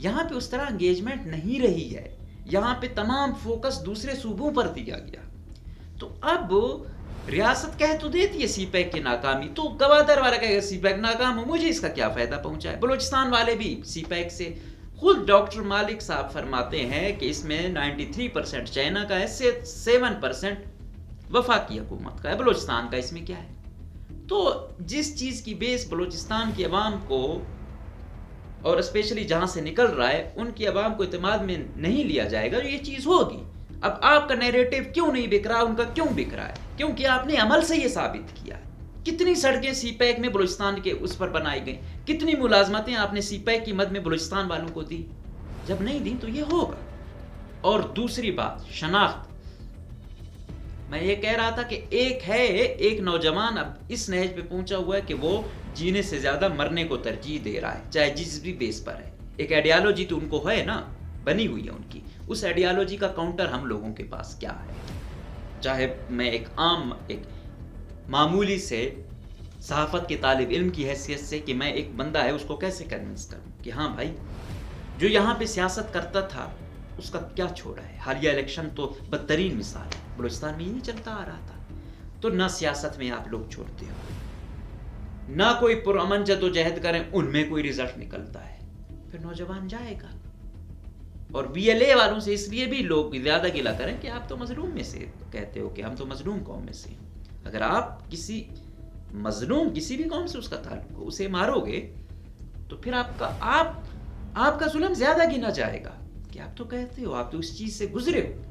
یہاں پہ اس طرح انگیجمنٹ نہیں رہی ہے، یہاں پہ تمام فوکس دوسرے صوبوں پر دیا گیا. تو اب ریاست کہہ تو دیتی ہے سی پیک کی ناکامی، تو گوادر والا کہے گا سی پیک ناکام ہو، مجھے اس کا کیا فائدہ پہنچا ہے. بلوچستان والے بھی سی پیک سے، خود ڈاکٹر مالک صاحب فرماتے ہیں کہ اس میں 93% چائنا کا ہے، 7% وفاقی حکومت کا ہے، بلوچستان کا اس میں کیا ہے. تو جس چیز کی بیس بلوچستان کی عوام کو اور اسپیشلی جہاں سے نکل رہا ہے ان کی عوام کو اعتماد میں نہیں لیا جائے گا، یہ چیز ہوگی. اب آپ کا نیریٹو کیوں نہیں بک رہا، ان کا کیوں بک رہا ہے؟ کیونکہ آپ نے عمل سے یہ ثابت کیا ہے. کتنی سڑکیں سی پیک میں بلوچستان کے اس پر بنائی گئیں، کتنی ملازمتیں آپ نے سی پیک کی مد میں بلوچستان والوں کو دی. جب نہیں دیں تو یہ ہوگا. اور دوسری بات شناخت، میں یہ کہہ رہا تھا کہ ایک نوجوان اب اس نہج پہ پہنچا ہوا ہے کہ وہ جینے سے زیادہ مرنے کو ترجیح دے رہا ہے، چاہے جس بھی بیس پر ہے. ایک آئیڈیالوجی تو ان کو ہے نا، بنی ہوئی ہے ان کی. اس آئیڈیالوجی کا کاؤنٹر ہم لوگوں کے پاس کیا ہے؟ چاہے میں ایک معمولی سے صحافت کے طالب علم کی حیثیت سے کہ میں ایک بندہ ہے اس کو کیسے کنونس کروں کہ ہاں بھائی جو یہاں پہ سیاست کرتا تھا اس کا کیا چھوڑا ہے. حالیہ الیکشن تو بدترین مثال ہے، بلوچستان میں یہی چلتا آ رہا تھا. تو نہ سیاست میں آپ لوگ چھوڑتے ہو، نہ کوئی پرامن جدوجہد کریں ان میں کوئی رزلٹ نکلتا ہے، پھر نوجوان جائے گا. اور بی ایل اے والوں سے اس لیے بھی لوگ زیادہ گلا کریں کہ آپ تو مظلوم میں سے کہتے ہو کہ ہم تو مظلوم قوم میں سے ہیں. اگر آپ کسی مظلوم کسی بھی قوم سے اس کا تعلق ہو اسے مارو گے تو پھر آپ کا ظلم زیادہ گنا جائے گا کہ آپ تو کہتے ہو، آپ تو اس چیز سے گزرے ہو.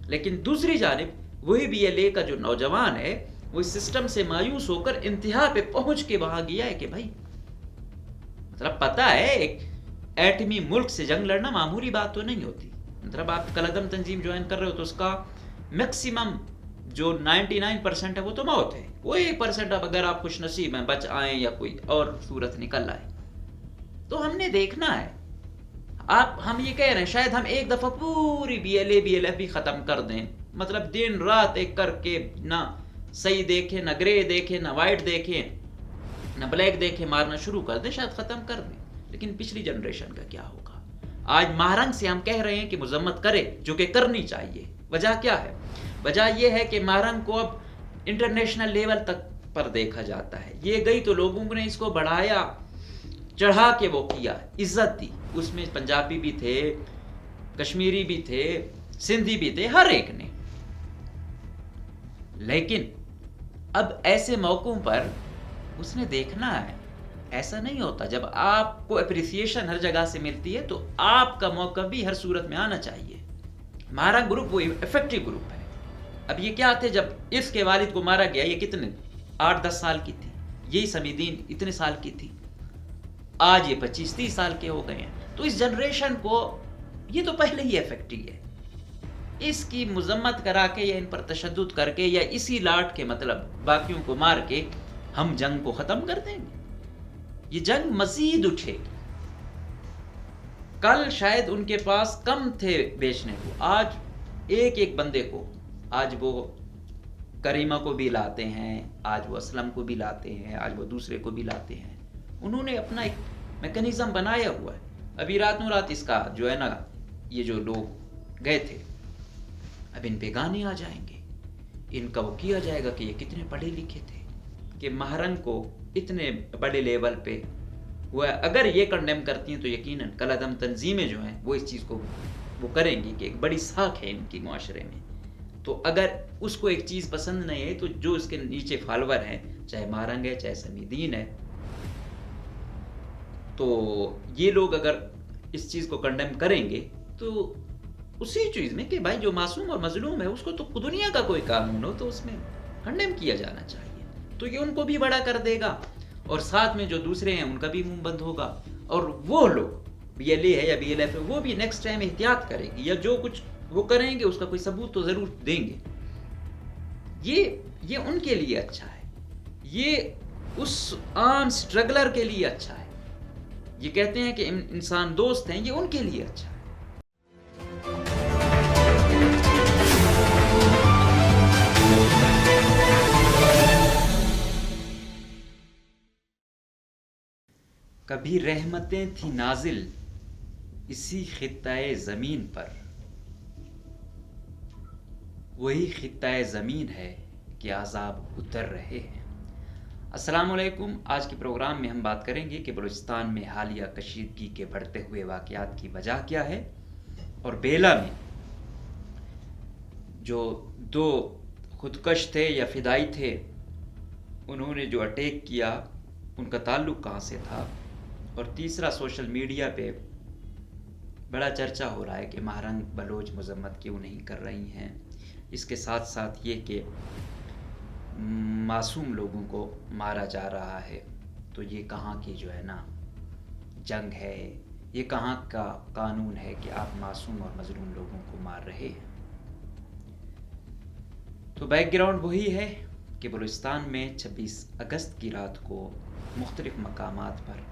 لیکن دوسری جانب وہی بی ایل اے کا جو نوجوان ہے وہ اس سسٹم سے مایوس ہو کر انتہا پہ پہنچ کے وہاں گیا ہے کہ بھائی مطلب پتہ ہے ایک ایٹمی ملک سے جنگ لڑنا معمولی بات تو نہیں ہوتی. مطلب آپ کالعدم تنظیم جوائن کر رہے ہو تو اس کا میکسیمم جو 99% ہے وہ تو موت ہے. کوئی 1% اب اگر آپ خوش نصیب ہیں بچ آئیں یا کوئی اور صورت نکل آئے تو ہم نے دیکھنا ہے. ہم یہ کہہ رہے ہیں شاید ہم ایک دفعہ پوری بی ایل ایف بھی ختم کر دیں، مطلب دن رات ایک کر کے نہ صحیح دیکھیں، نہ گرے دیکھیں، نہ وائٹ دیکھیں، نہ بلیک دیکھیں، مارنا شروع کر دیں، شاید ختم کر دیں. لیکن پچھلی جنریشن کا کیا ہوگا؟ آج مہرنگ سے ہم کہہ رہے ہیں کہ مذمت کرے جو کہ کرنی چاہیے. وجہ کیا ہے؟ وجہ یہ ہے کہ مہرنگ کو اب انٹرنیشنل لیول تک پر دیکھا جاتا ہے. یہ گئی تو لوگوں نے اس کو بڑھایا چڑھا کے وہ کیا، عزت دی. اس میں پنجابی بھی تھے، کشمیری بھی تھے، سندھی بھی تھے، ہر ایک نے. لیکن اب ایسے موقعوں پر اس نے دیکھنا ہے ایسا نہیں ہوتا. جب آپ کو اپریسیشن ہر جگہ سے ملتی ہے تو آپ کا موقع بھی ہر صورت میں آنا چاہیے. ہمارا گروپ وہ افیکٹو گروپ ہے. اب یہ کیا تھے جب اس کے والد کو مارا گیا، یہ کتنے 8-10 سال کی تھی، یہی سمیدین اتنے سال کی تھی، آج یہ 25-30 سال کے ہو گئے ہیں. تو اس جنریشن کو یہ تو پہلے ہی افیکٹ ہے. اس کی مذمت کرا کے یا ان پر تشدد کر کے یا اسی لاٹ کے مطلب باقیوں کو مار کے ہم جنگ کو ختم کر دیں گے؟ یہ جنگ مزید اٹھے گی. کل شاید ان کے پاس کم تھے بیچنے کو، آج ایک بندے کو، آج وہ کریمہ کو بھی لاتے ہیں، آج وہ اسلم کو بھی لاتے ہیں، آج وہ دوسرے کو بھی لاتے ہیں. انہوں نے اپنا ایک میکانزم بنایا ہوا ہے. ابھی رات اس کا جو ہے نا یہ جو لوگ گئے تھے اب ان پہ گانے آ جائیں گے، ان کا وہ کیا جائے گا کہ یہ کتنے پڑھے لکھے تھے کہ مہرنگ کو اتنے بڑے لیول پہ ہوا. اگر یہ کنڈیم کرتی ہیں تو یقیناً کالعدم تنظیمیں جو ہیں وہ اس چیز کو وہ کریں گی کہ ایک بڑی ساکھ ہے ان کی معاشرے میں. تو اگر اس کو ایک چیز پسند نہیں ہے تو جو اس کے نیچے فالوور ہیں، چاہے مہرنگ ہے چاہے سمیدین ہے، تو یہ لوگ اگر اس چیز کو کنڈیم کریں گے تو اسی چیز میں کہ بھائی جو معصوم اور مظلوم ہے اس کو تو دنیا کا کوئی قانون ہو تو اس میں کنڈیم کیا جانا چاہیے. تو یہ ان کو بھی بڑا کر دے گا اور ساتھ میں جو دوسرے ہیں ان کا بھی منہ بند ہوگا. اور وہ لوگ بی ایل اے ہے یا بی ایل ایف ہے وہ بھی نیکسٹ ٹائم احتیاط کرے گی یا جو کچھ وہ کریں گے اس کا کوئی ثبوت تو ضرور دیں گے. یہ ان کے لیے اچھا ہے، یہ اس عام سٹرگلر کے لیے اچھا ہے. یہ کہتے ہیں کہ انسان دوست ہیں، یہ ان کے لیے اچھا ہے. کبھی رحمتیں تھی نازل اسی خطۂ زمین پر وہی خطۂ زمین ہے کہ عذاب اتر رہے ہیں۔ السلام علیکم۔ آج کے پروگرام میں ہم بات کریں گے کہ بلوچستان میں حالیہ کشیدگی کے بڑھتے ہوئے واقعات کی وجہ کیا ہے، اور بیلا میں جو 2 خودکش تھے یا فدائی تھے، انہوں نے جو اٹیک کیا ان کا تعلق کہاں سے تھا، اور تیسرا سوشل میڈیا پہ بڑا چرچا ہو رہا ہے کہ مہرنگ بلوچ مذمت کیوں نہیں کر رہی ہیں، اس کے ساتھ ساتھ یہ کہ معصوم لوگوں کو مارا جا رہا ہے، تو یہ کہاں کی جو ہے نا جنگ ہے، یہ کہاں کا قانون ہے کہ آپ معصوم اور مظلوم لوگوں کو مار رہے ہیں۔ تو بیک گراؤنڈ وہی ہے کہ بلوچستان میں 26 اگست کی رات کو مختلف مقامات پر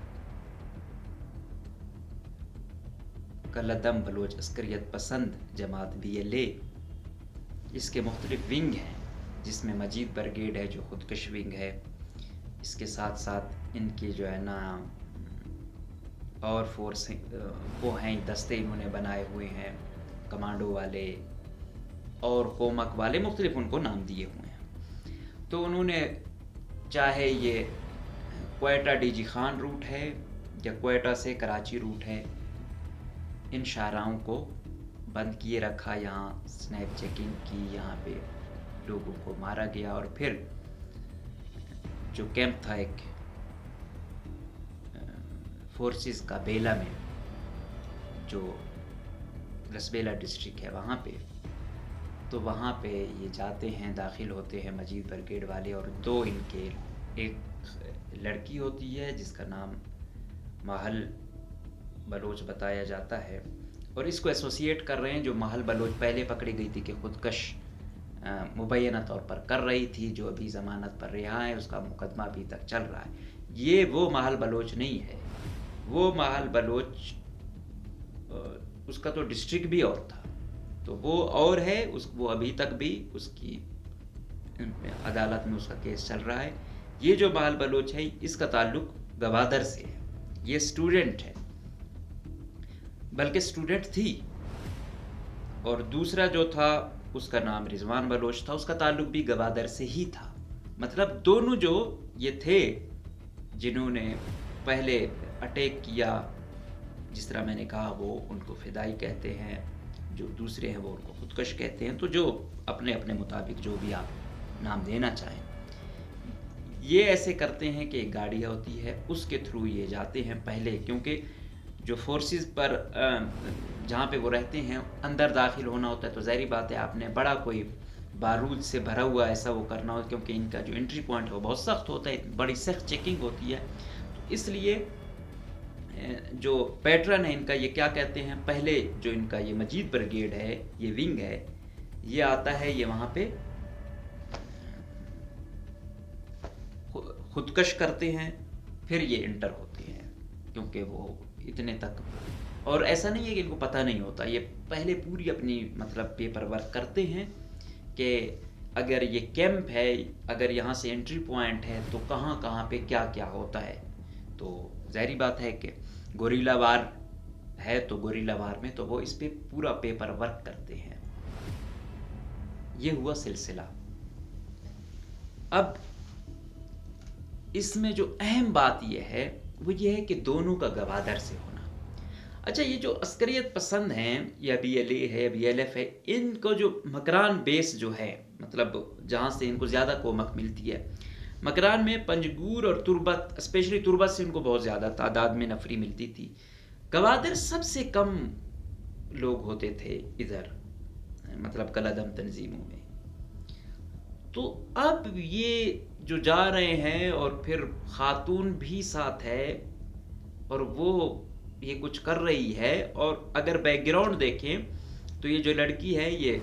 کالعدم بلوچ عسکریت پسند جماعت BLA، اس کے مختلف ونگ ہیں، جس میں مجید برگیڈ ہے جو خودکش ونگ ہے، اس کے ساتھ ساتھ ان کے جو ہے نا اور فورس وہ ہیں، دستے انہوں نے بنائے ہوئے ہیں، کمانڈو والے اور کومک والے، مختلف ان کو نام دیے ہوئے ہیں۔ تو انہوں نے چاہے یہ کوئٹہ DG خان روٹ ہے یا کوئٹہ سے کراچی روٹ ہے، ان شاہراہوں کو بند کیے رکھا، یہاں سنیپ چیکنگ کی، یہاں پہ لوگوں کو مارا گیا، اور پھر جو کیمپ تھا ایک فورسز کا بیلا میں، جو لسبیلا ڈسٹرکٹ ہے وہاں پہ، تو وہاں پہ یہ جاتے ہیں، داخل ہوتے ہیں مجید برگیڈ والے، اور 2 ان کے، ایک لڑکی ہوتی ہے جس کا نام ماحل بلوچ بتایا جاتا ہے، اور اس کو ایسوسیٹ کر رہے ہیں جو ماحل بلوچ پہلے پکڑی گئی تھی کہ خودکش مبینہ طور پر کر رہی تھی، جو ابھی ضمانت پر رہا ہے، اس کا مقدمہ ابھی تک چل رہا ہے۔ یہ وہ ماحل بلوچ نہیں ہے، وہ ماحل بلوچ اس کا تو ڈسٹرکٹ بھی اور تھا، تو وہ اور ہے، وہ ابھی تک بھی اس کی عدالت میں اس کا کیس چل رہا ہے۔ یہ جو ماحل بلوچ ہے، اس کا تعلق گوادر سے ہے، یہ اسٹوڈنٹ ہے، بلکہ اسٹوڈنٹ تھی، اور دوسرا جو تھا اس کا نام رضوان بلوچ تھا، اس کا تعلق بھی گوادر سے ہی تھا۔ مطلب دونوں جو یہ تھے جنہوں نے پہلے اٹیک کیا، جس طرح میں نے کہا وہ ان کو فدائی کہتے ہیں، جو دوسرے ہیں وہ ان کو خودکش کہتے ہیں، تو جو اپنے اپنے مطابق جو بھی آپ نام دینا چاہیں، یہ ایسے کرتے ہیں کہ ایک گاڑی ہوتی ہے، اس کے تھرو یہ جاتے ہیں پہلے، کیونکہ جو فورسز پر جہاں پہ وہ رہتے ہیں اندر داخل ہونا ہوتا ہے، تو ظاہری بات ہے آپ نے بڑا کوئی بارود سے بھرا ہوا ایسا وہ کرنا ہوتا ہے، کیونکہ ان کا جو انٹری پوائنٹ ہے وہ بہت سخت ہوتا ہے، بڑی سخت چیکنگ ہوتی ہے، تو اس لیے جو پیٹرن ہے ان کا، یہ کیا کہتے ہیں، پہلے جو ان کا یہ مجید برگیڈ ہے، یہ ونگ ہے، یہ آتا ہے، یہ وہاں پہ خودکش کرتے ہیں، پھر یہ انٹر ہوتے ہیں، کیونکہ وہ اتنے تک، اور ایسا نہیں ہے کہ ان کو پتہ نہیں ہوتا، یہ پہلے پوری اپنی مطلب پیپر ورک کرتے ہیں کہ اگر یہ کیمپ ہے، اگر یہاں سے انٹری پوائنٹ ہے، تو کہاں کہاں پہ کیا کیا ہوتا ہے، تو ظاہری بات ہے کہ گوریلا وار ہے، تو گوریلا وار میں تو وہ اس پہ پورا پیپر ورک کرتے ہیں۔ یہ ہوا سلسلہ۔ اب اس میں جو اہم بات یہ ہے وہ یہ ہے کہ دونوں کا گوادر سے ہونا۔ اچھا، یہ جو عسکریت پسند ہیں، یا BLA ہے، BLF ہے، ان کو جو مکران بیس جو ہے، مطلب جہاں سے ان کو زیادہ کومک ملتی ہے، مکران میں پنجگور اور تربت، اسپیشلی تربت سے ان کو بہت زیادہ تعداد میں نفری ملتی تھی، گوادر سب سے کم لوگ ہوتے تھے ادھر، مطلب کالعدم تنظیموں میں۔ تو اب یہ جو جا رہے ہیں، اور پھر خاتون بھی ساتھ ہے، اور وہ یہ کچھ کر رہی ہے، اور اگر بیک گراؤنڈ دیکھیں تو یہ جو لڑکی ہے، یہ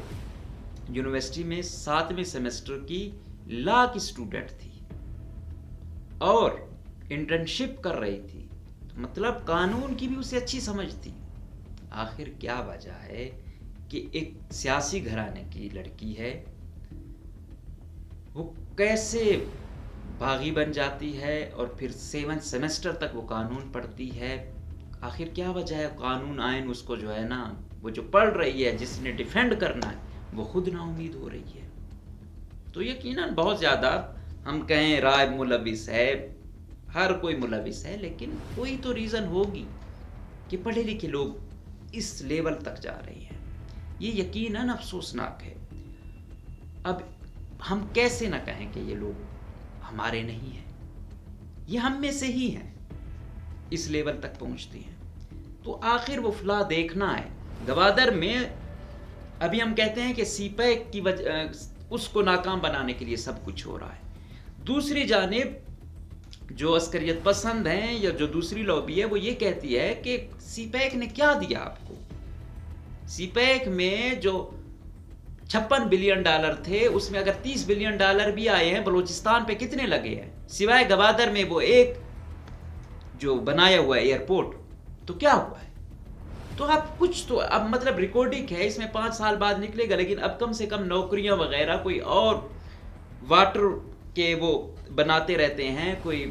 یونیورسٹی میں 7ویں سیمسٹر کی لا کی اسٹوڈنٹ تھی، اور انٹرنشپ کر رہی تھی، مطلب قانون کی بھی اسے اچھی سمجھ تھی۔ آخر کیا وجہ ہے کہ ایک سیاسی گھرانے کی لڑکی ہے، وہ کیسے باغی بن جاتی ہے، اور پھر 7 سیمسٹر تک وہ قانون پڑھتی ہے، آخر کیا وجہ ہے قانون آئین اس کو جو ہے نا وہ جو پڑھ رہی ہے جس نے ڈیفینڈ کرنا ہے وہ خود نا امید ہو رہی ہے. تو یقیناً بہت زیادہ ہم کہیں رائے ملوث ہے، ہر کوئی ملوث ہے، لیکن کوئی تو ریزن ہوگی کہ پڑھے لکھے لوگ اس لیول تک جا رہے ہیں. یہ یقیناً افسوسناک ہے. اب ہم کیسے نہ کہیں کہ یہ لوگ ہمارے نہیں ہیں، یہ ہم میں سے ہی ہیں، اس لیول تک پہنچتے ہیں. تو آخر وہ فلاح دیکھنا ہے. گوادر میں ابھی ہم کہتے ہیں کہ سی پیک کی وجہ اس کو ناکام بنانے کے لیے سب کچھ ہو رہا ہے. دوسری جانب جو عسکریت پسند ہیں یا جو دوسری لابی ہے وہ یہ کہتی ہے کہ سی پیک نے کیا دیا آپ کو. سی پیک میں جو $56 بلین تھے اس میں اگر $30 بلین بھی آئے ہیں، بلوچستان پہ کتنے لگے ہیں سوائے گوادر میں وہ ایک جو بنایا ہوا ہے ایئرپورٹ؟ تو کیا ہوا ہے؟ تو اب کچھ تو اب مطلب ریکارڈنگ ہے، اس میں 5 سال بعد نکلے گا، لیکن اب کم سے کم نوکریاں وغیرہ کوئی اور واٹر کے وہ بناتے رہتے ہیں، کوئی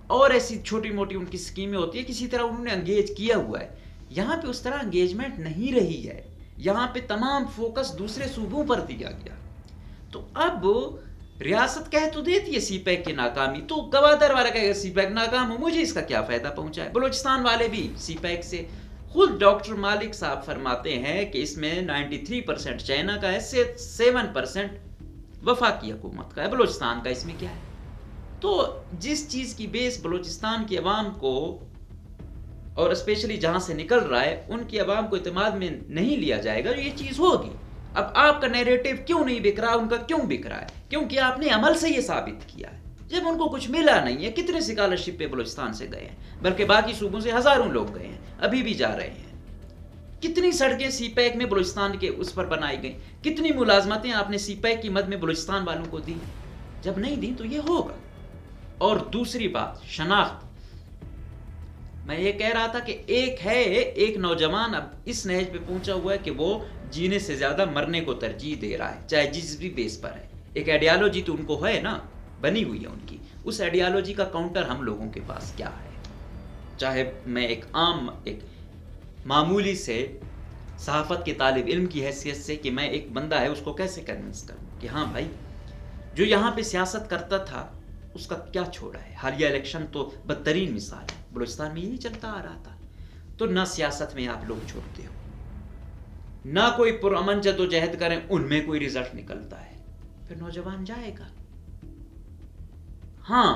اور ایسی چھوٹی موٹی ان کی اسکیمیں ہوتی ہیں، کسی طرح انہوں نے انگیج کیا ہوا ہے. یہاں پہ اس طرح انگیجمنٹ نہیں رہی ہے، یہاں پہ تمام فوکس دوسرے صوبوں پر دیا گیا. تو اب ریاست کہہ تو دیتی ہے سی پیک کی ناکامی، تو گوادر والا کہے گا سی پیک ناکام ہو، مجھے اس کا کیا فائدہ پہنچا ہے. بلوچستان والے بھی سی پیک سے خود ڈاکٹر مالک صاحب فرماتے ہیں کہ اس میں 93% چائنا کا ہے، 7% وفاقی حکومت کا ہے، بلوچستان کا اس میں کیا ہے. تو جس چیز کی بیس بلوچستان کی عوام کو اور اسپیشلی جہاں سے نکل رہا ہے ان کی عوام کو اعتماد میں نہیں لیا جائے گا، یہ چیز ہوگی. اب آپ کا نیریٹو کیوں نہیں بک رہا، ان کا کیوں بک رہا ہے؟ کیونکہ آپ نے عمل سے یہ ثابت کیا ہے. جب ان کو کچھ ملا نہیں ہے، کتنے اسکالرشپ پہ بلوچستان سے گئے ہیں، بلکہ باقی صوبوں سے ہزاروں لوگ گئے ہیں، ابھی بھی جا رہے ہیں. کتنی سڑکیں سی پیک میں بلوچستان کے اس پر بنائی گئیں، کتنی ملازمتیں آپ نے سی پیک کی مد میں بلوچستان والوں کو دی. جب نہیں دی تو یہ ہوگا. اور دوسری بات شناخت، میں یہ کہہ رہا تھا کہ ایک نوجوان اب اس نہج پہ پہنچا ہوا ہے کہ وہ جینے سے زیادہ مرنے کو ترجیح دے رہا ہے، چاہے جس بھی بیس پر ہے. ایک آئیڈیالوجی تو ان کو ہے نا، بنی ہوئی ہے ان کی. اس آئیڈیالوجی کا کاؤنٹر ہم لوگوں کے پاس کیا ہے؟ چاہے میں ایک معمولی سے صحافت کے طالب علم کی حیثیت سے کہ میں ایک بندہ ہے اس کو کیسے کنونس کروں کہ ہاں بھائی جو یہاں پہ سیاست کرتا تھا اس کا کیا چھوڑا ہے. حالیہ الیکشن تو بدترین مثال ہے، بلوچستان میں یہی چلتا آ رہا تھا. تو نہ سیاست میں آپ لوگ چھوڑتے ہو، نہ کوئی پرامن جدوجہد کریں ان میں کوئی رزلٹ نکلتا ہے، پھر نوجوان جائے گا. ہاں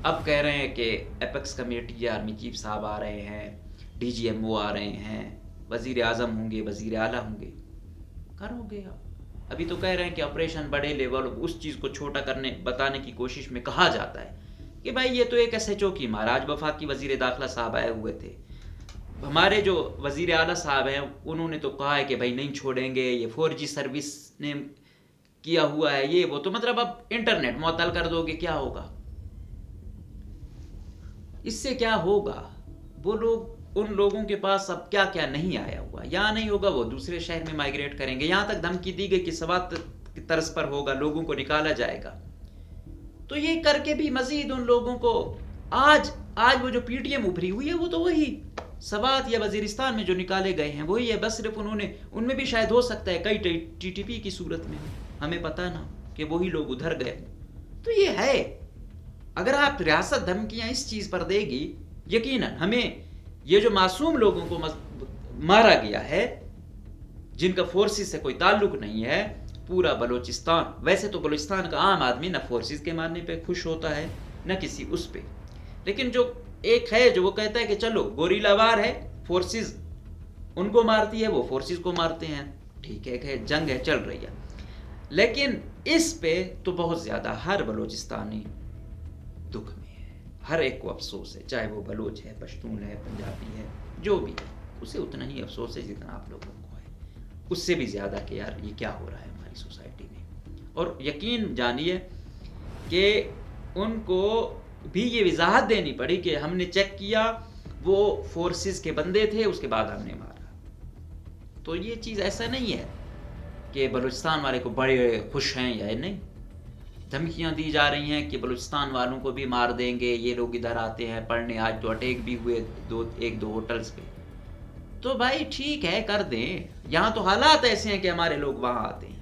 اب کہہ رہے ہیں کہ ایپیکس کمیٹی آرمی چیف صاحب آ رہے ہیں، ڈی جی ایم او آ رہے ہیں، وزیر اعظم ہوں گے، وزیر اعلیٰ ہوں گے، کرو گے. ابھی تو کہہ رہے ہیں کہ آپریشن بڑے لیول اس چیز کو چھوٹا بتانے کی کوشش میں کہا جاتا ہے کہ بھائی یہ تو ایک ایس ایچ او کی مہاراج وفاقی وزیر داخلہ صاحب آئے ہوئے تھے. ہمارے جو وزیر اعلیٰ صاحب ہیں انہوں نے تو کہا ہے کہ بھائی نہیں چھوڑیں گے، یہ 4G سروس نے کیا ہوا ہے، یہ وہ. تو مطلب اب انٹرنیٹ معطل کر دو گے، کیا ہوگا؟ اس سے کیا ہوگا؟ وہ لوگ ان لوگوں کے پاس اب کیا کیا نہیں آیا ہوا، یہاں نہیں ہوگا وہ دوسرے شہر میں مائگریٹ کریں گے. یہاں تک دھمکی دی گئی کہ سوات کی طرز پر ہوگا، لوگوں کو نکالا جائے گا. تو یہ کر کے بھی مزید ان لوگوں کو آج وہ جو پی ٹی ایم ابھری ہوئی ہے وہ تو وہی سوات یا وزیرستان میں جو نکالے گئے ہیں وہی ہے، بس صرف انہوں نے ان میں بھی شاید ہو سکتا ہے کئی ٹی ٹی پی کی صورت میں ہمیں پتہ نہ کہ وہی لوگ ادھر گئے. تو یہ ہے، اگر آپ ریاست دھمکیاں اس چیز پر دے گی، یقیناً ہمیں یہ جو معصوم لوگوں کو مارا گیا ہے جن کا فورسز سے کوئی تعلق نہیں ہے، پورا بلوچستان، ویسے تو بلوچستان کا عام آدمی نہ فورسز کے مارنے پہ خوش ہوتا ہے نہ کسی اس پہ، لیکن جو ایک ہے جو وہ کہتا ہے کہ چلو گوریلا وار ہے، فورسز ان کو مارتی ہے، وہ فورسز کو مارتے ہیں، ٹھیک ہے جنگ ہے چل رہی ہے. لیکن اس پہ تو بہت زیادہ ہر بلوچستانی دکھ میں ہے، ہر ایک کو افسوس ہے، چاہے وہ بلوچ ہے، پشتون ہے، پنجابی ہے، جو بھی ہے اسے اتنا ہی افسوس ہے جتنا آپ لوگوں کو ہے، اس سے بھی زیادہ کہ یار یہ کیا ہو رہا ہے ہماری سوسائٹی میں. اور یقین جانیے کہ ان کو بھی یہ وضاحت دینی پڑی کہ ہم نے چیک کیا وہ فورسز کے بندے تھے، اس کے بعد ہم نے مارا. تو یہ چیز ایسا نہیں ہے کہ بلوچستان والے کو بڑے خوش ہیں یا نہیں، دھمکیاں دی جا رہی ہیں کہ بلوچستان والوں کو بھی مار دیں گے، یہ لوگ ادھر آتے ہیں پڑھنے، آج تو اٹیک بھی ہوئے ایک دو ہوٹلز پہ. تو بھائی ٹھیک ہے کر دیں، یہاں تو حالات ایسے ہیں کہ ہمارے لوگ وہاں آتے ہیں.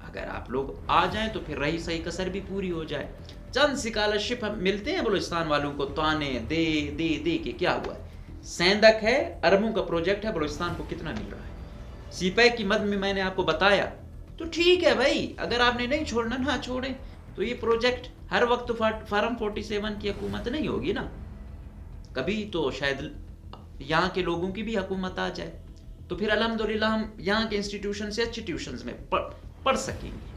اگر آپ لوگ آ جائیں تو پھر رہی صحیح کسر بھی پوری ہو جائے. چند اسکالرشپ ملتے ہیں بلوچستان والوں کو، تانے دے دے دے کے کیا ہوا ہے. سیندک ہے، اربوں کا پروجیکٹ ہے، بلوچستان کو کتنا مل رہا ہے. سی پیک کی مد میں نے آپ کو بتایا. تو ٹھیک ہے بھائی، اگر آپ نے نہیں چھوڑنا نہ چھوڑیں. تو یہ پروجیکٹ ہر وقت فارم 47 کی حکومت نہیں ہوگی نا، کبھی تو شاید یہاں کے لوگوں کی بھی حکومت آ جائے، تو پھر الحمدللہ ہم یہاں کے انسٹیٹیوشن سے اچھی ٹیوشنز میں پڑھ سکیں گے.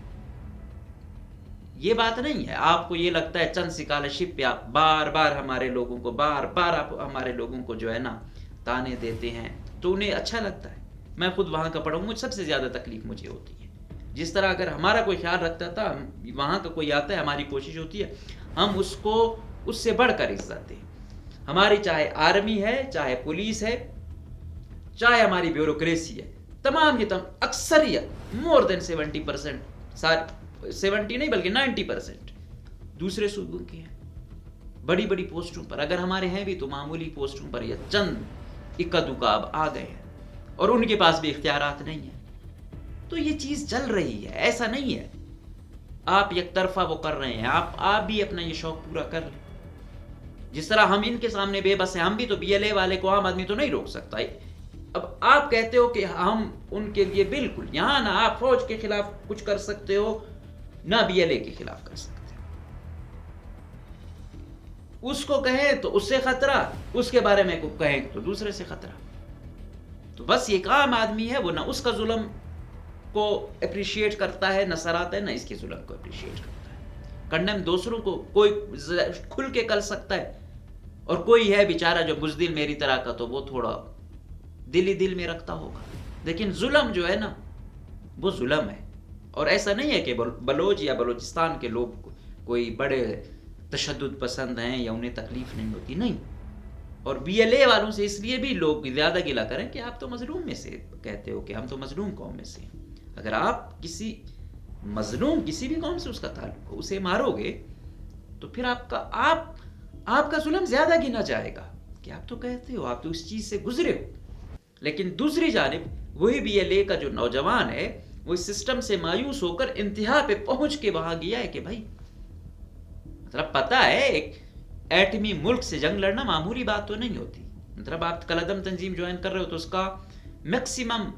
یہ بات نہیں ہے. آپ کو یہ لگتا ہے چند اسکالرشپ پہ آپ بار بار ہمارے لوگوں کو آپ ہمارے لوگوں کو جو ہے نا تانے دیتے ہیں تو انہیں اچھا لگتا ہے. میں خود وہاں کا پڑھا ہوں، مجھ سب سے زیادہ تکلیف مجھے ہوتی ہے. جس طرح اگر ہمارا کوئی خیال رکھتا تھا، وہاں کا کوئی آتا ہے، ہماری کوشش ہوتی ہے ہم اس کو اس سے بڑھ کر عزت دیں. ہماری چاہے آرمی ہے، چاہے پولیس ہے، چاہے ہماری بیوروکریسی ہے، تمام اکثریت مور دین 70%، 70 نہیں بلکہ 90% دوسرے صوبوں کے ہیں. بڑی بڑی پوسٹوں پر اگر ہمارے ہیں بھی تو معمولی پوسٹوں پر یا چند اکا دکا اب آ گئے ہیں اور ان کے پاس بھی اختیارات نہیں ہیں. تو یہ چیز چل رہی ہے، ایسا نہیں ہے آپ یک طرفہ وہ کر رہے ہیں. آپ بھی اپنا یہ شوق پورا کر لیں. جس طرح ہم ان کے سامنے بے بس ہیں، ہم بھی تو بی ایل اے والے کو عام آدمی تو نہیں روک سکتا. اب آپ کہتے ہو کہ ہم ان کے لیے بالکل یہاں نہ آپ فوج کے خلاف کچھ کر سکتے ہو نہ بی ایل اے کے خلاف کر سکتے ہو. اس کو کہیں تو اس سے خطرہ، اس کے بارے میں کہیں تو دوسرے سے خطرہ. تو بس یہ ایک عام آدمی ہے، وہ نہ اس کا ظلم کو اپریشیٹ کرتا ہے، نہ سراہتا ہے، نہ اس کے ظلم کو اپریشیٹ کرتا ہے. کنڈم دوسروں کو کوئی کھل کے کر سکتا ہے، اور کوئی ہے بیچارہ جو بزدل میری طرح کا تو وہ تھوڑا دل ہی دل میں رکھتا ہوگا. لیکن ظلم جو ہے نا وہ ظلم ہے. اور ایسا نہیں ہے کہ بلوچ یا بلوچستان کے لوگ کوئی بڑے تشدد پسند ہیں یا انہیں تکلیف نہیں ہوتی، نہیں. اور بی ایل اے والوں سے اس لیے بھی لوگ زیادہ گلہ کریں کہ آپ تو مظلوم میں سے کہتے ہو کہ ہم تو مظلوم قوم میں سے ہیں. اگر آپ کسی مظلوم کسی بھی قوم سے اس کا تعلق ہو، اسے مارو گے تو پھر آپ کا ظلم زیادہ گنا جائے گا کہ آپ تو کہتے ہو، آپ تو اس چیز سے گزرے ہو. لیکن دوسری جانب وہی بی ایل اے کا جو نوجوان ہے وہ اس سسٹم سے مایوس ہو کر انتہا پہ پہنچ کے وہاں گیا ہے کہ بھائی مطلب پتا ہے ایک ایٹمی ملک سے جنگ لڑنا معمولی بات تو نہیں ہوتی. مطلب آپ کالعدم تنظیم جوائن کر رہے ہو تو اس کا میکسیمم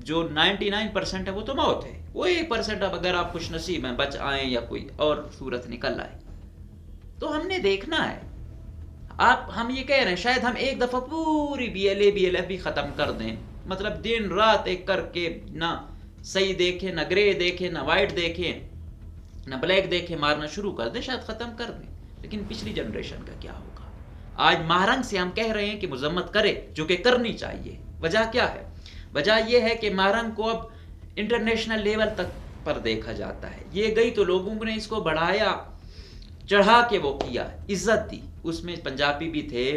جو 99% ہے وہ تو موت ہے. وہ 1% اب اگر آپ خوش نصیب ہیں بچ آئیں یا کوئی اور صورت نکل آئے تو ہم نے دیکھنا ہے. ہم یہ کہہ رہے ہیں شاید ہم ایک دفعہ پوری بی ایل ایف بھی ختم کر دیں، مطلب دن رات ایک کر کے نہ صحیح دیکھیں، نہ گرے دیکھیں، نہ وائٹ دیکھیں، نہ بلیک دیکھیں، مارنا شروع کر دیں، شاید ختم کر دیں. لیکن پچھلی جنریشن کا کیا ہوگا؟ آج مہرنگ سے ہم کہہ رہے ہیں کہ مذمت کرے، جو کہ کرنی چاہیے. وجہ کیا ہے؟ وجہ یہ ہے کہ مہرنگ کو اب انٹرنیشنل لیول تک پر دیکھا جاتا ہے. یہ گئی تو لوگوں نے اس کو بڑھایا چڑھا کے وہ کیا، عزت دی. اس میں پنجابی بھی تھے،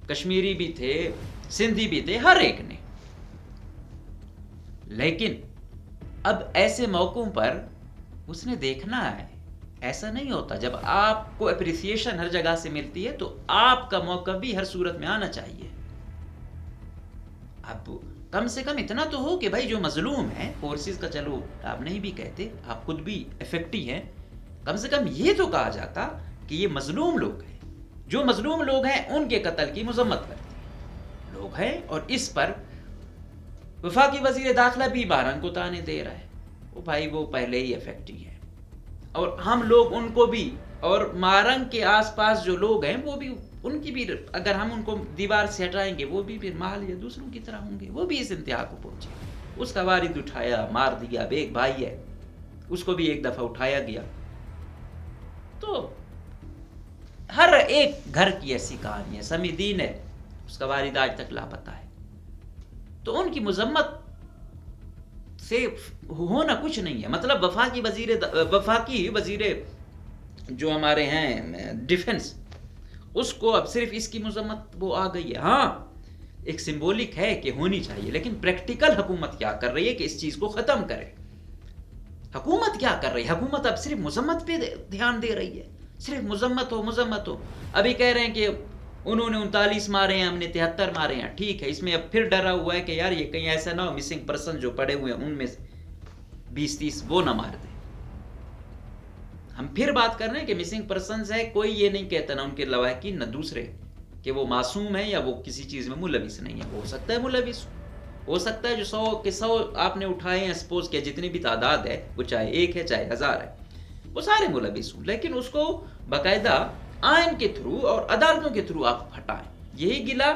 کشمیری بھی تھے، سندھی بھی تھے، ہر ایک نے. لیکن اب ایسے موقعوں پر اس نے دیکھنا ہے. ایسا نہیں ہوتا. جب آپ کو اپریسیشن ہر جگہ سے ملتی ہے تو آپ کا موقع بھی ہر صورت میں آنا چاہیے. اب کم سے کم اتنا تو ہو کہ بھائی جو مظلوم ہیں فورسز کا، چلو آپ نہیں بھی کہتے، آپ خود بھی افیکٹی ہیں، کم سے کم یہ تو کہا جاتا کہ یہ مظلوم لوگ ہیں. جو مظلوم لوگ ہیں ان کے قتل کی مذمت کرتے لوگ ہیں. اور اس پر وفاقی وزیر داخلہ بھی مہرنگ کو تانے دے رہا ہے. وہ بھائی وہ پہلے ہی افیکٹی ہے، اور ہم لوگ ان کو بھی، اور مہرنگ کے آس پاس جو لوگ ہیں وہ بھی، ان کی بھی اگر ہم ان کو دیوار سے ہٹائیں گے وہ بھی پھر مال یا دوسروں کی طرح ہوں گے، وہ بھی اس انتہا کو پہنچے. اس کا والد اٹھایا مار دیا. اب ایک بھائی ہے اس کو بھی ایک دفعہ اٹھایا گیا. تو ہر ایک گھر کی ایسی کہانی ہے. سمی دین ہے، اس کا والد آج تک لاپتہ ہے. تو ان کی مذمت سے ہونا کچھ نہیں ہے. مطلب وفاقی وزیر جو ہمارے ہیں ڈیفنس، اس کو اب صرف اس کی مذمت وہ آ گئی ہے. ہاں ایک سمبولک ہے کہ ہونی چاہیے، لیکن پریکٹیکل حکومت کیا کر رہی ہے کہ اس چیز کو ختم کرے. حکومت کیا کر رہی ہے؟ حکومت اب صرف مذمت پہ دھیان دے رہی ہے، صرف مذمت ہو. ابھی کہہ رہے ہیں کہ انہوں نے 39 مارے ہیں، ہم نے 73 مارے ہیں. ٹھیک ہے، اس میں اب پھر ڈرا ہوا ہے کہ یار یہ کہیں ایسا نہ ہو مسنگ پرسن جو پڑے ہوئے ہیں ان میں 20-30 وہ نہ مار دیں. ہم پھر بات کر رہے ہیں کہ مسنگ پرسنز ہے، کوئی یہ نہیں کہتا، نہ ان کے لواحقین نہ دوسرے، کہ وہ معصوم ہے یا وہ کسی چیز میں ملوث نہیں ہے. ہو سکتا ہے ملوث، ہو سکتا ہے جو 100 آپ نے اٹھائے ہیں، سپوز کہ جتنی بھی تعداد ہے، وہ چاہے 1 ہے چاہے 1000 ہے، وہ سارے ملوث ہوں، لیکن اس کو باقاعدہ آئین کے تھرو اور عدالتوں کے تھرو آپ ہٹائیں. یہی گلا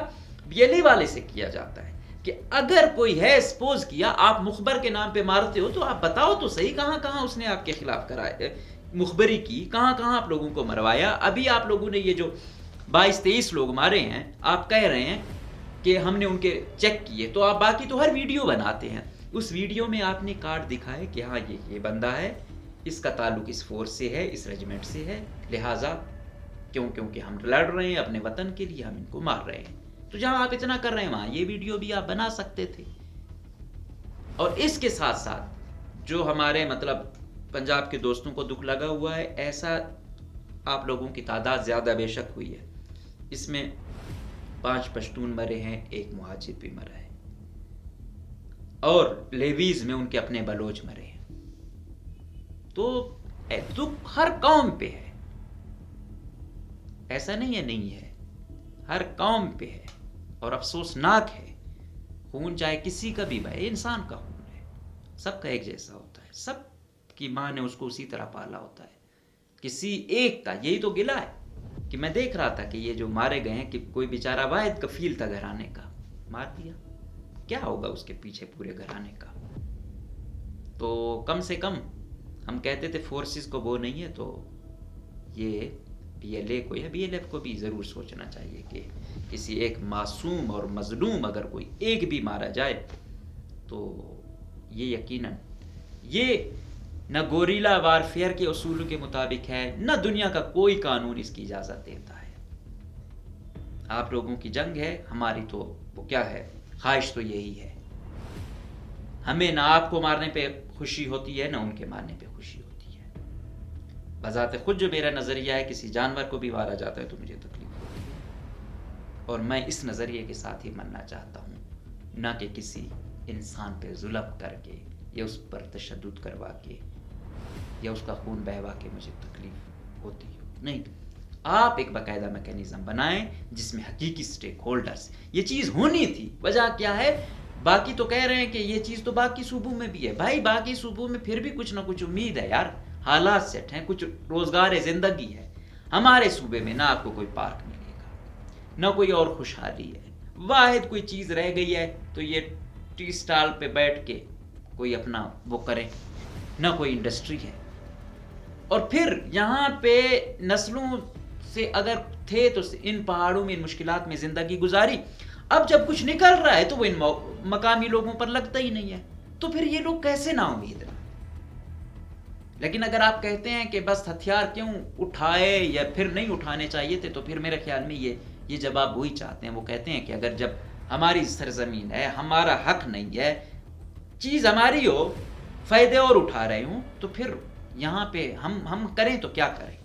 بیلی والے سے کیا جاتا ہے کہ اگر کوئی ہے سپوز کیا آپ مخبر کے نام پہ مارتے ہو تو آپ بتاؤ تو صحیح کہاں کہاں اس نے آپ کے خلاف کرائے مخبری کی، کہاں کہاں آپ لوگوں کو مروایا. ابھی آپ لوگوں نے یہ جو 22-23 لوگ مارے ہیں، آپ کہہ رہے ہیں کہ ہم نے ان کے چیک کیے، تو آپ باقی تو ہر ویڈیو بناتے ہیں، اس ویڈیو میں آپ نے کارڈ دکھائے کہ ہاں یہ بندہ ہے، اس کا تعلق اس فورس سے ہے، اس ریجیمنٹ سے ہے، لہٰذا کیونکہ ہم لڑ رہے ہیں اپنے وطن کے لیے، ہم ان کو مار رہے ہیں. تو جہاں آپ اتنا کر رہے ہیں وہاں یہ ویڈیو بھی آپ بنا سکتے تھے. اور اس کے ساتھ ساتھ جو ہمارے مطلب پنجاب کے دوستوں کو دکھ لگا ہوا ہے، ایسا آپ لوگوں کی تعداد زیادہ بے شک ہوئی ہے، اس میں 5 پشتون مرے ہیں، 1 مہاجر بھی مرا ہے، اور لیویز میں ان کے اپنے بلوچ مرے ہیں. تو دکھ ہر قوم پہ ہے، ایسا نہیں ہے، ہر قوم پہ ہے، اور افسوسناک ہے. خون چاہے کسی کا بھی بہے، انسان کا خون ہے، سب کا ایک جیسا ہوتا ہے، سب کی ماں نے اس کو اسی طرح پالا ہوتا ہے. کسی ایک کا یہی تو گلا ہے کہ میں دیکھ رہا تھا کہ یہ جو مارے گئے ہیں کہ کوئی بیچارہ واحد کفیل تھا گھرانے کا، مار دیا، کیا ہوگا اس کے پیچھے پورے گھرانے کا. تو کم سے کم ہم کہتے تھے فورسز کو وہ نہیں ہے، تو یہ بی ایل اے کو یا بی ایل ایف کو بھی ضرور سوچنا چاہیے کہ کسی ایک معصوم اور مظلوم اگر کوئی ایک بھی مارا جائے تو یہ یقیناً یہ نہ گوریلا وارفیئر کے اصولوں کے مطابق ہے، نہ دنیا کا کوئی قانون اس کی اجازت دیتا ہے. آپ لوگوں کی جنگ ہے، ہماری تو وہ کیا ہے، خواہش تو یہی ہے. ہمیں نہ آپ کو مارنے پہ خوشی ہوتی ہے، نہ ان کے مارنے پہ خوشی ہوتی ہے. بذات خود جو میرا نظریہ ہے، کسی جانور کو بھی مارا جاتا ہے تو مجھے تکلیف ہوتی ہے، اور میں اس نظریے کے ساتھ ہی مرنا چاہتا ہوں، نہ کہ کسی انسان پہ ظلم کر کے یا اس پر تشدد کروا کے یا اس کا خون بہوا کے مجھے تکلیف ہوتی ہو. نہیں، آپ ایک باقاعدہ میکینزم بنائیں جس میں حقیقی سٹیک ہولڈرز، یہ چیز ہونی تھی. وجہ کیا ہے؟ باقی تو کہہ رہے ہیں کہ یہ چیز تو باقی صوبوں میں بھی ہے. بھائی باقی صوبوں میں پھر بھی کچھ نہ کچھ امید ہے یار، حالات سیٹ ہیں، کچھ روزگار زندگی ہے. ہمارے صوبے میں نہ آپ کو کوئی پارک ملے گا، نہ کوئی اور خوشحالی ہے. واحد کوئی چیز رہ گئی ہے تو یہ ٹی سٹال پہ بیٹھ کے کوئی اپنا وہ کریں، نہ کوئی انڈسٹری ہے. اور پھر یہاں پہ نسلوں سے اگر تھے تو ان پہاڑوں میں ان مشکلات میں زندگی گزاری. اب جب کچھ نکل رہا ہے تو وہ ان مقامی لوگوں پر لگتا ہی نہیں ہے، تو پھر یہ لوگ کیسے نا امید ہیں؟ لیکن اگر آپ کہتے ہیں کہ بس ہتھیار کیوں اٹھائے یا پھر نہیں اٹھانے چاہیے تھے، تو پھر میرے خیال میں یہ جواب وہی چاہتے ہیں. وہ کہتے ہیں کہ اگر جب ہماری سرزمین ہے، ہمارا حق نہیں ہے، چیز ہماری ہو، فائدے اور اٹھا رہے ہوں، تو پھر یہاں پہ ہم کریں تو کیا کریں؟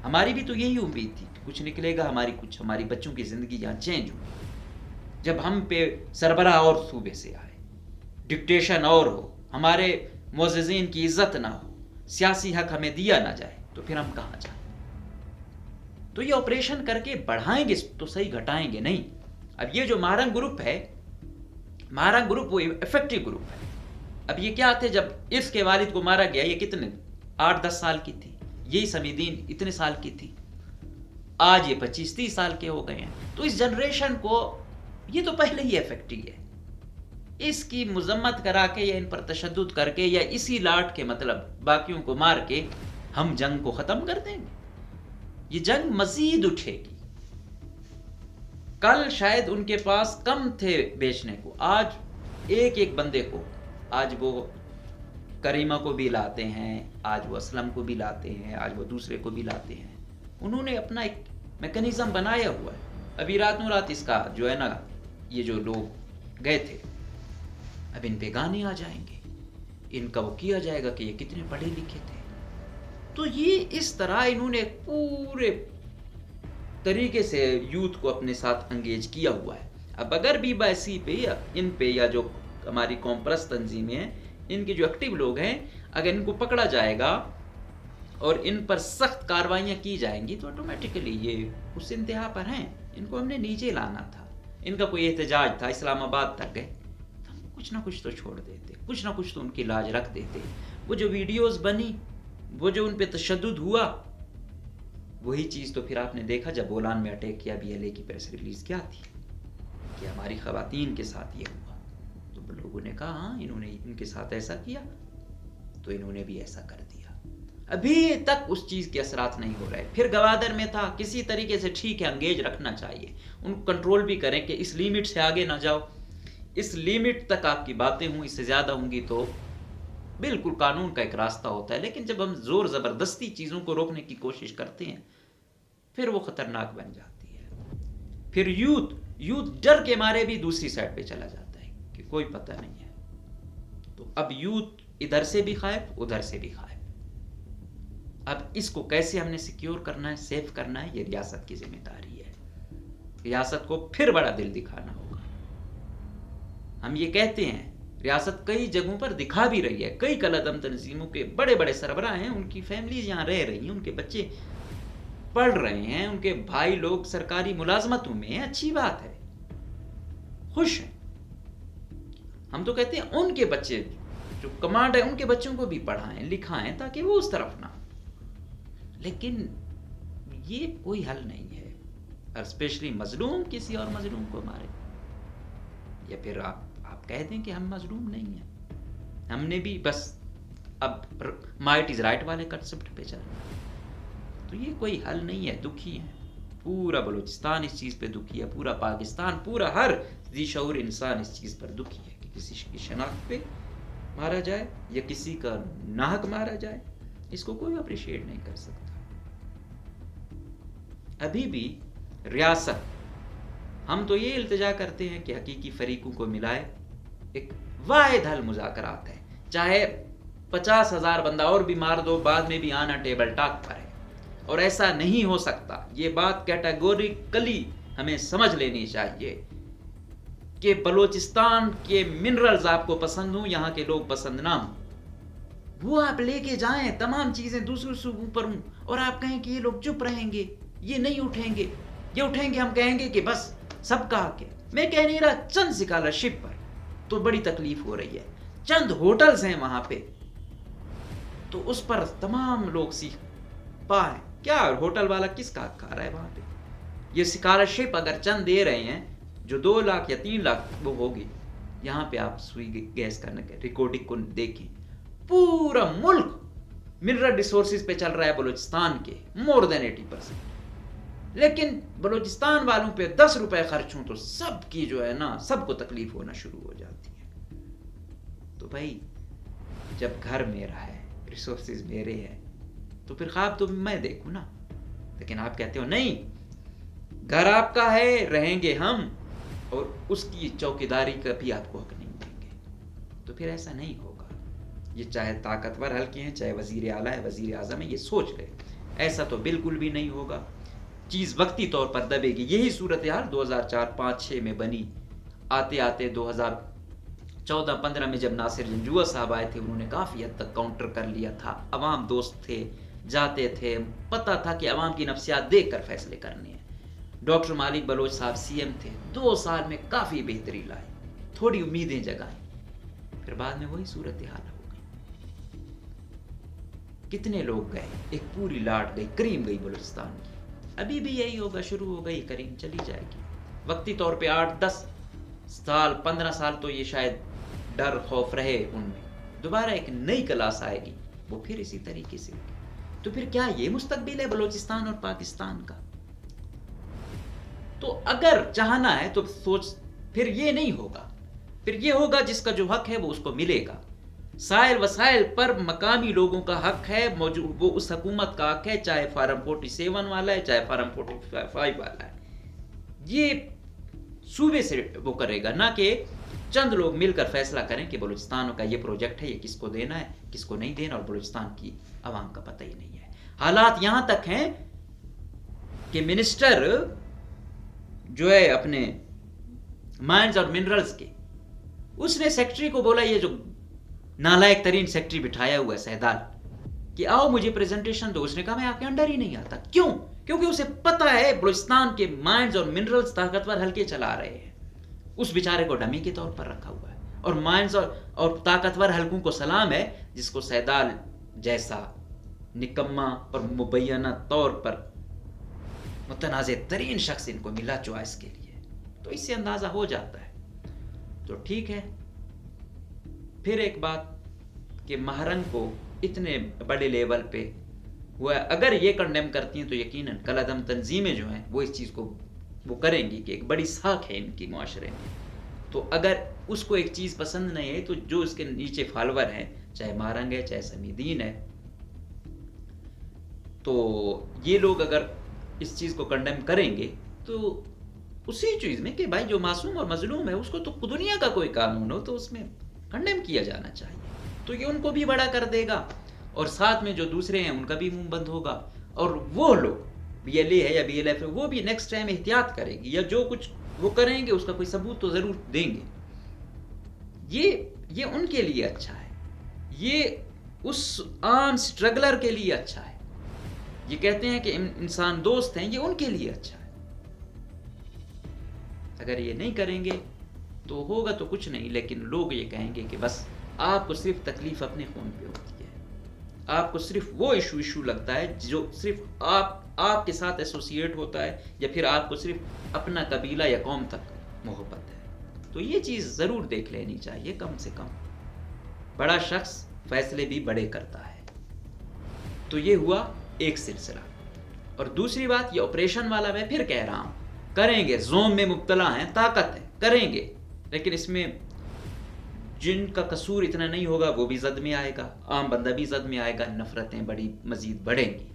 ہماری بھی تو یہی امید تھی کہ کچھ نکلے گا، ہماری بچوں کی زندگی یہاں چینج ہوگی. جب ہم پہ سربراہ اور صوبے سے آئے، ڈکٹیشن اور ہو، ہمارے معززین کی عزت نہ ہو، سیاسی حق ہمیں دیا نہ جائے، تو پھر ہم کہاں جائیں؟ تو یہ آپریشن کر کے بڑھائیں گے تو صحیح، گھٹائیں گے نہیں. اب یہ جو مارنگ گروپ ہے، مارنگ گروپ وہ افیکٹو گروپ ہے. اب یہ کیا تھے جب عرف کے والد کو مارا گیا، یہ کتنے 8-10 سال کی تھی، یہی سمیدین اتنے سال کی تھی، آج یہ 25-30 سال کے ہو گئے ہیں. تو اس جنریشن کو یہ تو پہلے ہی افیکٹو ہے. اس کی مذمت کرا کے یا ان پر تشدد کر کے یا اسی لاٹ کے مطلب باقیوں کو مار کے ہم جنگ کو ختم کر دیں گے؟ یہ جنگ مزید اٹھے گی. کل شاید ان کے پاس کم تھے بیچنے کو، آج ایک بندے کو، آج وہ کریمہ کو بھی لاتے ہیں، آج وہ اسلم کو بھی لاتے ہیں، آج وہ دوسرے کو بھی لاتے ہیں. انہوں نے اپنا ایک میکینزم بنایا ہوا ہے. ابھی رات اس کا جو ہے نا، یہ جو لوگ گئے تھے، اب ان پہ گانے آ جائیں گے ان کا وہ کیا جائے گا کہ یہ کتنے پڑھے لکھے تھے. تو یہ اس طرح انہوں نے پورے طریقے سے یوتھ کو اپنے ساتھ انگیج کیا ہوا ہے. اب اگر بی باسی پہ یا ان پہ یا جو ہماری قوم پرست تنظیمیں ہیں ان کے جو ایکٹیو لوگ ہیں اگر ان کو پکڑا جائے گا اور ان پر سخت کاروائیاں کی جائیں گی تو آٹومیٹکلی یہ اس انتہا پر ہیں. ان کو ہم نے نیچے لانا تھا. ان کا کوئی احتجاج تھا اسلام آباد تک گئے تو ہم کچھ نہ کچھ تو چھوڑ دیتے, کچھ نہ کچھ تو ان کی لاج رکھ دیتے. وہ جو ویڈیوز بنی, وہ جو ان پہ تشدد ہوا, وہی چیز تو پھر آپ نے دیکھا جب بولان میں اٹیک کیا. بی ایل اے کی پریس ریلیز کیا تھی کہ ہماری خواتین کے ساتھ یہ ہوا. تو لوگوں نے کہا ہاں انہوں نے ان کے ساتھ ایسا کیا تو انہوں نے بھی ایسا کر دیا. ابھی تک اس چیز کے اثرات نہیں ہو رہے. پھر گوادر میں تھا, کسی طریقے سے ٹھیک ہے انگیج رکھنا چاہیے, ان کو کنٹرول بھی کریں کہ اس لیمٹ سے آگے نہ جاؤ, اس لیمٹ تک آپ کی باتیں ہوں, اس سے زیادہ ہوں گی تو بالکل قانون کا ایک راستہ ہوتا ہے. لیکن جب ہم زور زبردستی چیزوں کو روکنے کی کوشش کرتے ہیں پھر وہ خطرناک بن جاتی ہے. پھر یوتھ ڈر کے مارے بھی دوسری سائڈ پہ چلا جاتا ہے کہ کوئی پتہ نہیں ہے. تو اب یوتھ ادھر سے بھی خائف, ادھر سے بھی خائف. اب اس کو کیسے ہم نے سیکیور کرنا ہے, سیف کرنا ہے, یہ ریاست کی ذمہ داری ہے. ریاست کو پھر بڑا دل دکھانا ہوگا. ہم یہ کہتے ہیں ریاست کئی جگہوں پر دکھا بھی رہی ہے. کئی کالعدم تنظیموں کے بڑے بڑے سربراہ ہیں, ان کی فیملیز یہاں رہ رہی ہیں, ان کے بچے پڑھ رہے ہیں, ان کے بھائی لوگ سرکاری ملازمتوں میں ہیں. اچھی بات ہے, خوش ہیں. ہم تو کہتے ہیں ان کے بچے جو کمانڈ ہے ان کے بچوں کو بھی پڑھائیں لکھائیں تاکہ وہ اس طرف نہ. لیکن یہ کوئی حل نہیں ہے. اور اسپیشلی مظلوم کسی اور مظلوم کو مارے, یا پھر آپ کہہ دیں کہ ہم مظلوم نہیں ہیں, ہم نے بھی بس اب مائٹ از رائٹ والے کنسپٹ پہ چلنا. تو یہ کوئی حل نہیں ہے. دکھی ہے پورا بلوچستان اس چیز پہ دکھی ہے, پورا پاکستان, پورا ہر ذی شعور انسان اس چیز پر دکھی ہے کہ کسی کی شناخت پہ مارا جائے یا کسی کا ناحق مارا جائے. اس کو کوئی اپریشیٹ نہیں کر سکتا. ابھی بھی ریاست, ہم تو یہ التجا کرتے ہیں کہ حقیقی فریقوں کو ملائے. ایک واحد حل مذاکرات ہے, چاہے 50,000 بندہ اور بھی مار دو, بعد میں بھی آنا ٹیبل ٹاک پر ہے. اور ایسا نہیں ہو سکتا. یہ بات کیٹیگوریکلی ہمیں سمجھ لینی چاہیے کہ بلوچستان کے منرلز آپ کو پسند ہوں, یہاں کے لوگ پسند نہ ہوں, وہ آپ لے کے جائیں, تمام چیزیں دوسرے صوبوں پر ہوں, اور آپ کہیں کہ یہ لوگ چپ رہیں گے, یہ نہیں اٹھیں گے. یہ اٹھیں گے, ہم کہیں گے کہ بس سب کا حق ہے. میں کہہ نہیں رہا چند اسکالرشپ پر تو بڑی تکلیف ہو رہی ہے, چند ہوٹلز ہیں وہاں پہ تو اس پر تمام لوگ سیکھ پائیں. کیا ہوٹل والا کس کا حق کھا رہا ہے وہاں پہ؟ یہ اسکالرشپ اگر چند دے رہے ہیں جو 2 لاکھ یا 3 لاکھ وہ ہوگی, یہاں پہ آپ سوئی گیس کرنے کے ریکارڈنگ کو دیکھیں, پورا ملک منرل ریسورسز پہ چل رہا ہے بلوچستان کے مور دین 80%. لیکن بلوچستان والوں پہ 10 روپے خرچ ہوں تو سب کی جو ہے نا, سب کو تکلیف ہونا شروع ہو جاتی ہے. تو بھائی جب گھر میرا ہے, ریسورسز میرے ہیں, تو پھر خواب تو میں دیکھوں نا. لیکن آپ کہتے ہو نہیں, گھر آپ کا ہے, رہیں گے ہم, اور اس کی چوکیداری کا بھی آپ کو حق نہیں دیں گے. تو پھر ایسا نہیں ہوگا. یہ چاہے طاقتور حلقے ہیں, چاہے وزیر اعلیٰ ہے, وزیر اعظم ہے, یہ سوچ لے. ایسا تو بالکل بھی نہیں ہوگا. چیز وقتی طور پر دبے گی. یہی صورتحال 2004-5-6 میں بنی. آتے آتے 2014-15 میں جب ناصر جنجوعہ صاحب آئے تھے, انہوں نے کافی حد تک کاؤنٹر کر لیا تھا. عوام دوست تھے, جاتے تھے, پتہ تھا کہ عوام کی نفسیات دیکھ کر فیصلے کرنے ہیں. ڈاکٹر مالک بلوچ صاحب سی ایم تھے, 2 سال میں کافی بہتری لائی, تھوڑی امیدیں جگائیں. پھر بعد میں وہی صورتحال ہو گئی. کتنے لوگ گئے, ایک پوری لاٹ گئی, کریم گئی بلوچستان کی. ابھی بھی یہی ہوگا, شروع ہو گئی کریم, چلی جائے گی. وقتی طور پہ 8-10 سال 15 سال تو یہ شاید ڈر خوف رہے ان میں. دوبارہ ایک نئی کلاس آئے گی, وہ پھر اسی طریقے سے. تو پھر کیا یہ مستقبل ہے بلوچستان اور پاکستان کا؟ تو اگر چاہنا ہے تو سوچ, پھر یہ نہیں ہوگا. پھر یہ ہوگا جس کا جو حق ہے وہ اس کو ملے گا. سائل وسائل پر مقامی لوگوں کا حق ہے, وہ اس حکومت کا حق ہے, چاہے فارم 47 والا ہے, چاہے فارم 45 والا ہے. یہ صوبے سے وہ کرے گا, نہ کہ چند لوگ مل کر فیصلہ کریں کہ بلوچستان کا یہ پروجیکٹ ہے، یہ کس کو دینا ہے، کس کو نہیں دینا، اور بلوچستان کی عوام کا پتہ ہی نہیں ہے۔ حالات یہاں تک ہیں کہ منسٹر جو ہے اپنے مائنز اور منرلز کے، اس نے سیکٹری کو بولا، یہ جو نالائق ترین سیکٹری بٹھایا ہوا ہے سہدال، کہ آؤ مجھے پریزنٹیشن دو۔ اس نے کہا میں آپ کے انڈر ہی نہیں آتا۔ کیوں؟ کیونکہ اسے پتہ ہے بلوچستان کے مائنز اور منرلز طاقتور حلقے چلا رہے ہیں، اس بیچارے کو ڈمی کے طور پر رکھا ہوا ہے۔ اور مائنز اور طاقتور حلقوں کو سلام ہے جس کو سہدال جیسا نکما اور مبینہ طور پر متنازع ترین شخص ان کو ملا چوائس کے لیے، تو اس سے اندازہ ہو جاتا ہے۔ تو ٹھیک ہے، پھر ایک بات کہ مہرنگ کو اتنے بڑے لیول پہ ہوا ہے، اگر یہ کنڈیم کرتی ہیں تو یقیناً کالعدم تنظیمیں جو ہیں وہ اس چیز کو وہ کریں گی کہ ایک بڑی ساکھ ہے ان کی معاشرے میں۔ تو اگر اس کو ایک چیز پسند نہیں ہے تو جو اس کے نیچے فالوور ہیں، چاہے مہرنگ ہے چاہے سمیدین ہے، تو یہ لوگ اگر اس چیز کو کنڈیم کریں گے تو اسی چیز میں کہ بھائی جو معصوم اور مظلوم ہے اس کو تو دنیا کا کوئی قانون ہو تو اس میں کنڈیم کیا جانا چاہیے، تو یہ ان کو بھی بڑا کر دے گا، اور ساتھ میں جو دوسرے ہیں ان کا بھی منہ بند ہوگا، اور وہ لوگ بی ایل اے ہے یا بی ایل ایف ہے وہ بھی نیکسٹ ٹائم احتیاط کرے گی، یا جو کچھ وہ کریں گے اس کا کوئی ثبوت تو ضرور دیں گے۔ یہ ان کے لیے اچھا ہے، یہ اس عام سٹرگلر کے لیے اچھا ہے، یہ کہتے ہیں کہ انسان دوست ہیں، یہ ان کے لیے اچھا ہے۔ اگر یہ نہیں کریں گے تو ہوگا تو کچھ نہیں، لیکن لوگ یہ کہیں گے کہ بس آپ کو صرف تکلیف اپنے خون پہ ہوتی ہے، آپ کو صرف وہ ایشو لگتا ہے جو صرف آپ کے ساتھ ایسوسیٹ ہوتا ہے، یا پھر آپ کو صرف اپنا قبیلہ یا قوم تک محبت ہے۔ تو یہ چیز ضرور دیکھ لینی چاہیے، کم سے کم بڑا شخص فیصلے بھی بڑے کرتا ہے۔ تو یہ ہوا ایک سلسلہ، اور دوسری بات یہ آپریشن والا میں پھر کہہ رہا ہوں، کریں گے، زوم میں مبتلا ہیں، طاقت ہے، کریں گے، لیکن اس میں جن کا قصور اتنا نہیں ہوگا وہ بھی زد میں آئے گا، عام بندہ بھی زد میں آئے گا، نفرتیں مزید بڑھیں گی۔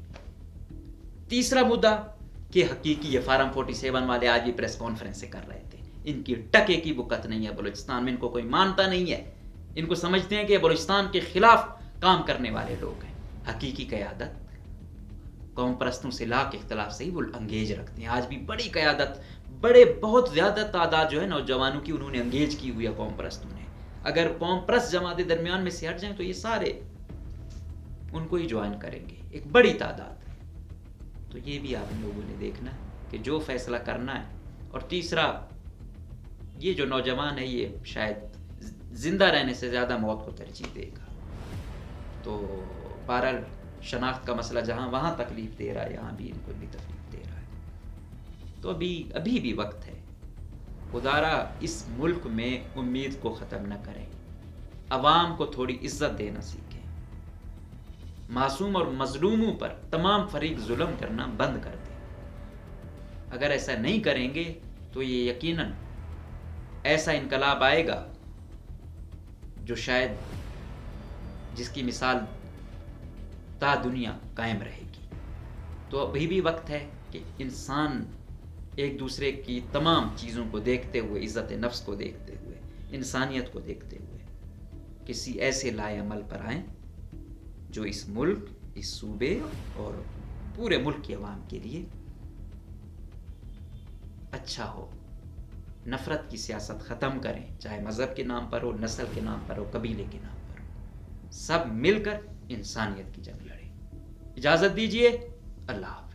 تیسرا مدعا کہ حقیقی یہ فارم 47 والے آج بھی پریس کانفرنس سے کر رہے تھے، ان کی ٹکے کی بکت نہیں ہے بلوچستان میں، ان کو کوئی مانتا نہیں ہے، ان کو سمجھتے ہیں کہ بلوچستان کے خلاف کام کرنے والے لوگ ہیں۔ حقیقی قیادت قوم پرستوں سے لاکھ اختلاف سے ہی وہ انگیج رکھتے ہیں، آج بھی بڑی قیادت، بہت زیادہ تعداد جو ہے نوجوانوں کی انہوں نے انگیج کی ہوئی ہے قوم پرستوں نے۔ اگر قوم پرست جماعتیں درمیان میں سے ہٹ جائیں تو یہ سارے ان کو ہی جوائن کریں گے، ایک بڑی تعداد ہے۔ تو یہ بھی آپ لوگوں نے دیکھنا ہے کہ جو فیصلہ کرنا ہے۔ اور تیسرا، یہ جو نوجوان ہے یہ شاید زندہ رہنے سے زیادہ موت کو ترجیح دے گا، تو بہرحال شناخت کا مسئلہ جہاں وہاں تکلیف دے رہا ہے، یہاں بھی ان کو بھی تکلیف دے رہا ہے۔ تو ابھی بھی وقت ہے، خدارا اس ملک میں امید کو ختم نہ کریں، عوام کو تھوڑی عزت دینا سیکھیں، معصوم اور مظلوموں پر تمام فریق ظلم کرنا بند کر دیں۔ اگر ایسا نہیں کریں گے تو یہ یقیناً ایسا انقلاب آئے گا جو شاید جس کی مثال تا دنیا قائم رہے گی۔ تو ابھی بھی وقت ہے کہ انسان ایک دوسرے کی تمام چیزوں کو دیکھتے ہوئے، عزت نفس کو دیکھتے ہوئے، انسانیت کو دیکھتے ہوئے کسی ایسے لائے عمل پر آئیں جو اس ملک، اس صوبے اور پورے ملک کی عوام کے لیے اچھا ہو۔ نفرت کی سیاست ختم کریں، چاہے مذہب کے نام پر ہو، نسل کے نام پر ہو، قبیلے کے نام پر ہو، سب مل کر انسانیت کی جنگ لڑیں۔ اجازت دیجیے، اللہ حافظ۔